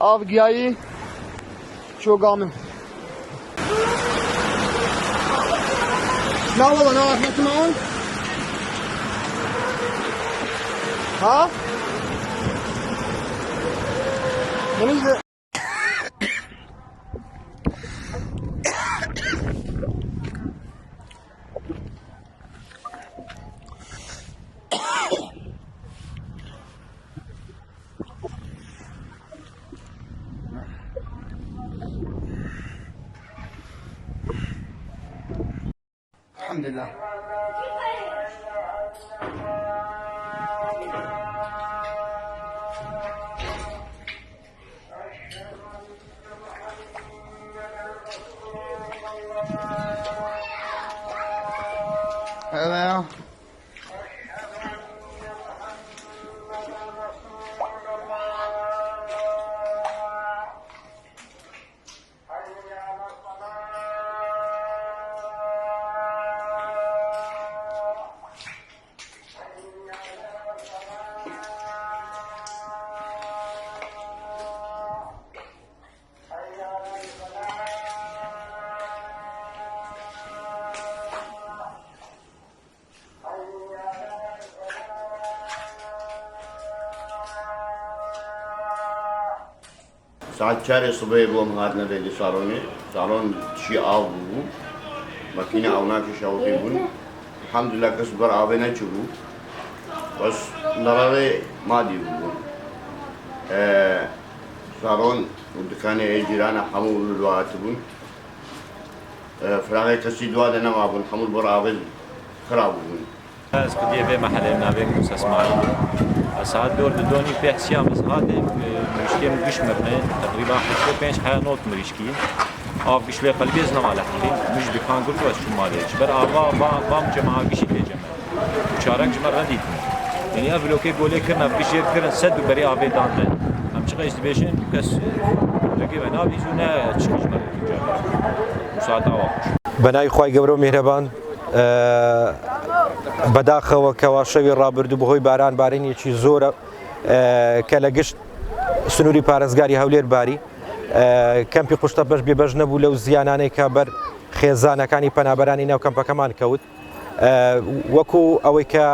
Av giyayı çogamın. Ne var ne ahmetim ağın? Ha? Neyse. Elhamdülillah. Evet. Saat 4 صبح بوم هاتنا في صالون شيء آب بو ماكينة أو ناكي شاوتي بون الحمد لله كسبر آبنا تشوفو بس نراوي ما دي بو صالون ودكانة جيرانا حمول الوقت بون فراغي كسي دوا دنا ما بون حمول بر آبل خراب بون اسكودية في محل نابين موسى اسماعيل ساعات دور بدوني في حسيام بس هذا مريشكين مش مرنين تقريبا حتى بينش حيانوت مريشكين آف قشلي قلبي زنا على حكين مش بكان قلت بس شو مالي جبر آبا بام جماعة قشي في جماعة وشارك جماعة رديتني يعني أفلوكي قولي كرنا بقشير كرنا سد وبري آبي داندن هم شقا يستبيشن كس لقي بنا بيزونا تشكي جماعة جماعة وساعات آواقش بنای خوای گەورە و میهرەبان بەداخەوە کەوا شەوی ڕابردوو بەهۆی باران بارینێکی زۆرە کە لە گشت سنووری پارێزگاری هەولێر باری کەمپی قوشتە بەش بێبەش نەبوو لەو زیانانەی کە بەر خێزانەکانی پەنابەرانی ناو کەمپەکەمان کەوت وەکو ئەوەی کە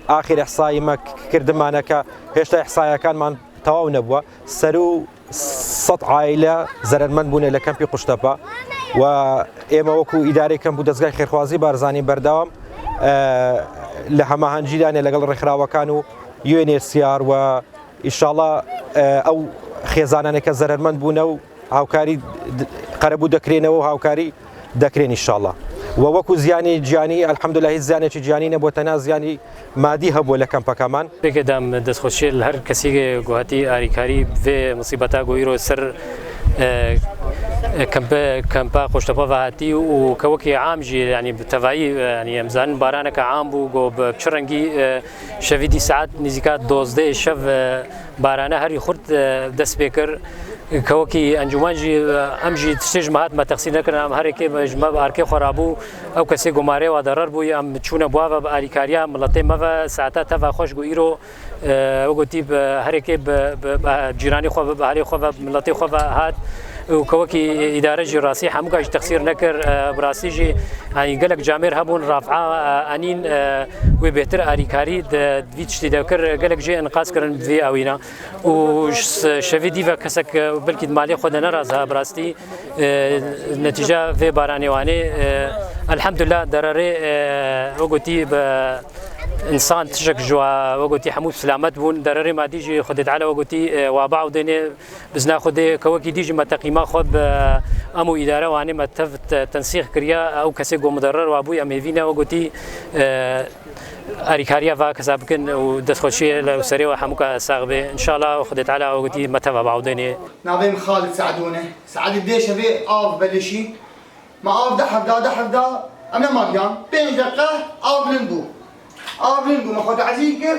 ئاخر ئەحساییمە کردمانەکە هێشتا ئەحسایەکانمان تەواو نەبووە سەر و 100 عائیلە زەرمەند بوونێ لە کەمپی قوشتەپە و ئێمە وەکو ئیدارەی کەمبوو دەستگای خێرخوازی بارزانانی بەردەوام لە هەماهەنگیدانێ لەگەڵ ڕێکخراوەکان و UNHCR و ئینشاڵڵا ئەو خێزانانێک کە زەرمەند بوونە و هاوکاری قەرەبوو دەکرێنەوە و هاوکاری دەکرێن ئینشاڵڵا و وەکو زیانی گیانی ئەلحەمدولیلا هیچ زیانێکی گیانی نەبووە تەنیا زیانی مادی هەبووە لە کەمپەکەمان پێکدام دەستخۆشیێ هەر کەسێک گوهاتی ئاریکاری vê مسیبەتا گۆیرۆ سەر کەمپا قوشتەپە هاتی و کەوەکی عامژی ینی تەڤایی ینی ئەمزان بارانەکە عام بوو گۆ بە چ ڕەنگی شەویدی سعات نزیکات 12 شەو بارانە هەری خورد دەست پێ کرد کەوەکی ئەنجومەنجی ئەمژی تشتێژ مەهاتمە تەقسیر نەکردن ئەم هەرێکێ ژمە ئارکێ خۆرابوو ئەو کەسێک گۆمارەوە دەڕەر بووی ئەم چوونە بواە بە ئاریکاریە مڵەتێ مەڤە ساعتا تەڤا خۆش گو ئیرۆ وەگوتی هەرێکێ جیرانی خۆ بە هەرێ خۆ مڵەتی خۆ هات وكوكي إدارة راسي حموكاش تقصير نكر براسيجي يعني قالك جامير هبون رافعة أنين وبيتر أريكاري دفيتش تذكر قالك جي انقاذ كرن في أوينا وشفي ديفا كسك بلكي مالي خدنا رازها براستي نتيجة في باراني واني الحمد لله دراري وقتي انسان تشك جوا وقتي حمود سلامت بون درري ما ديجي خدت على وقتي وابع ودني بزنا خدي كوكي ديجي ما تقييمه خب امو اداره واني ما تنسيق كريا او كسي قوم مضرر وابوي ام فينا وقتي اريكاريا فكسابكن ودخلشي لسري وحموك ساغبه ان شاء الله خدت على وقتي ما تبع بعودني نابين خالد سعدونه سعد الديش ابي اوف بلشي ما اوف دحف دا انا ما كان 5 دقيقه اوف لندو ما خد عزيكر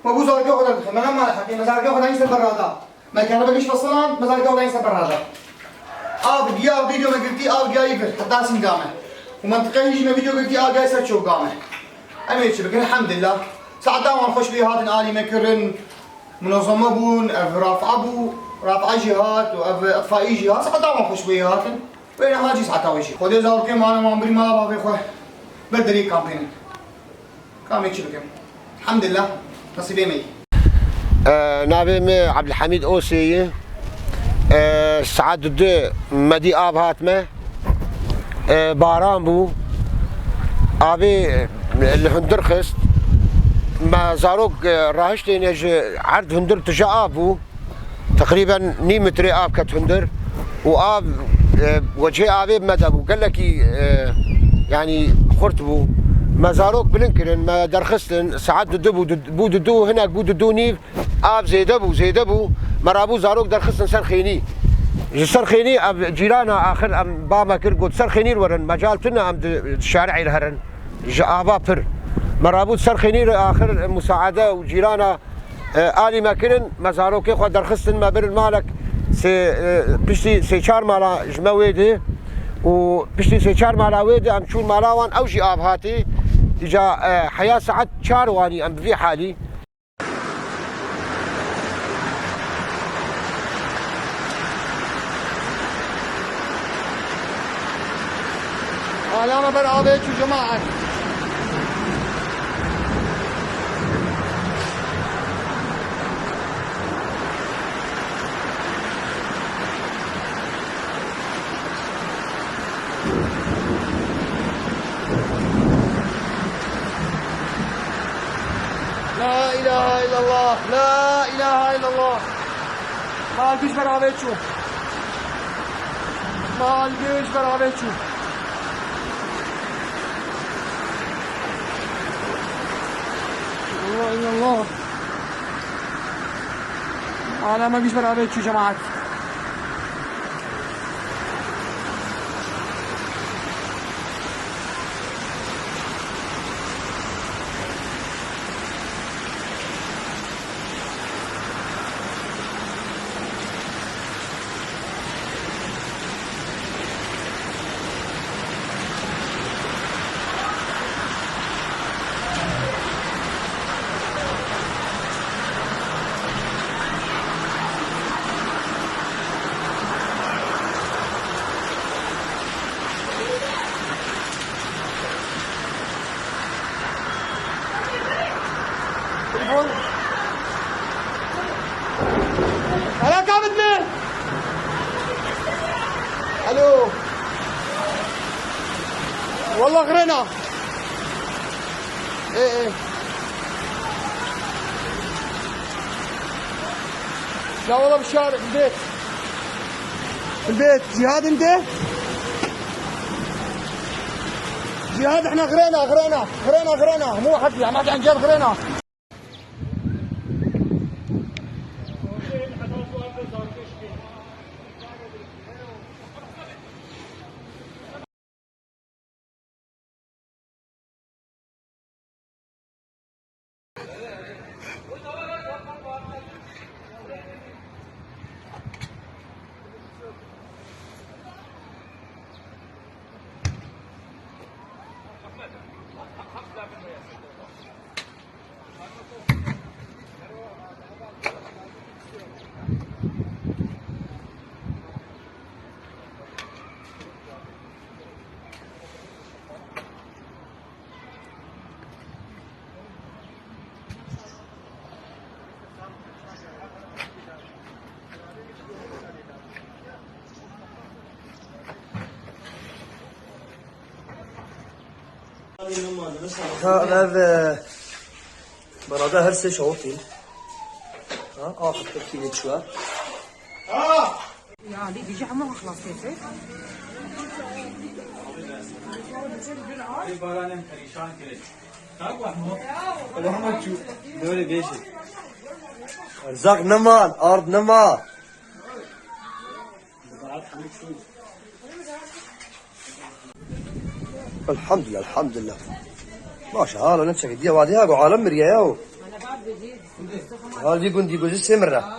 ما بو زارك خد انا ما حكي مزارك خد ينسى برادا ما كان بقيش فصلان مزارك خد ينسى برادا اوف ديا فيديو ما قلتي اوف جاي يفر حتى سنقامه ومنطقه يجي ما فيديو قلتي اوف جاي ساتشو قامه امي شبك الحمد لله ساعات دائما نخش بها هذا الي مكرن منظمه بون رافع ابو رافع جهات واطفائي جهات ساعات دائما نخش بها هذا وين هاجي ساعات وشي خذ زار كم انا ما عمري ما بابي خو بدري كامبين كامل شبك الحمد لله نصيبي مي نابي عبد الحميد اوسي سعد دو مدي اب هاتمه باران بو ابي الهندر خست ما زاروك راهشتين عرض هندر تجا ابو تقريبا نيمتري اب كت هندر واب وجه ابي مدبو قال لك يعني خرتبو ما زاروك بلنكرن ما درخستن ساعات بو ددو هناك بو ددوني اب زيدبو مرابو زاروك درخستن سرخيني سرخيني جيرانا اخر ام باما كرقود سرخيني ورن مجالتنا ام الشارع الهرن ابا بر مرابوط سرخيني اخر مساعده وجيرانا الي ماكرن مزاروك خو درخستن ما بين المالك بشتي سيشار مالا جمويدي وبشتي سيشار مالا ويدي ام شو مالاوان او جي اب هاتي اجا حياه ساعات شارواني ام في حالي علامه برابيك جماعه لا اله الا الله لا اله الا الله ما البيش برابيتشو ما البيش برابيتشو الله الا الله انا ما بيش برابيتشو جماعه هلا كابتن مين؟ الو والله غرينا ايه لا والله بالشارع في البيت جهاد انت؟ جهاد احنا غرينا مو حكي عم احكي عن جد غرينا هذا برادة هرسي شوطين آخر تركيبة شوية يعني بيجي عمو خلاص كيف محمد شو دوري بيشي ارزاق نمان ارض نما الحمد لله الحمد لله ما شاء الله نتشك دي واديها ابو عالم مرياو هذه قندي جوز سمره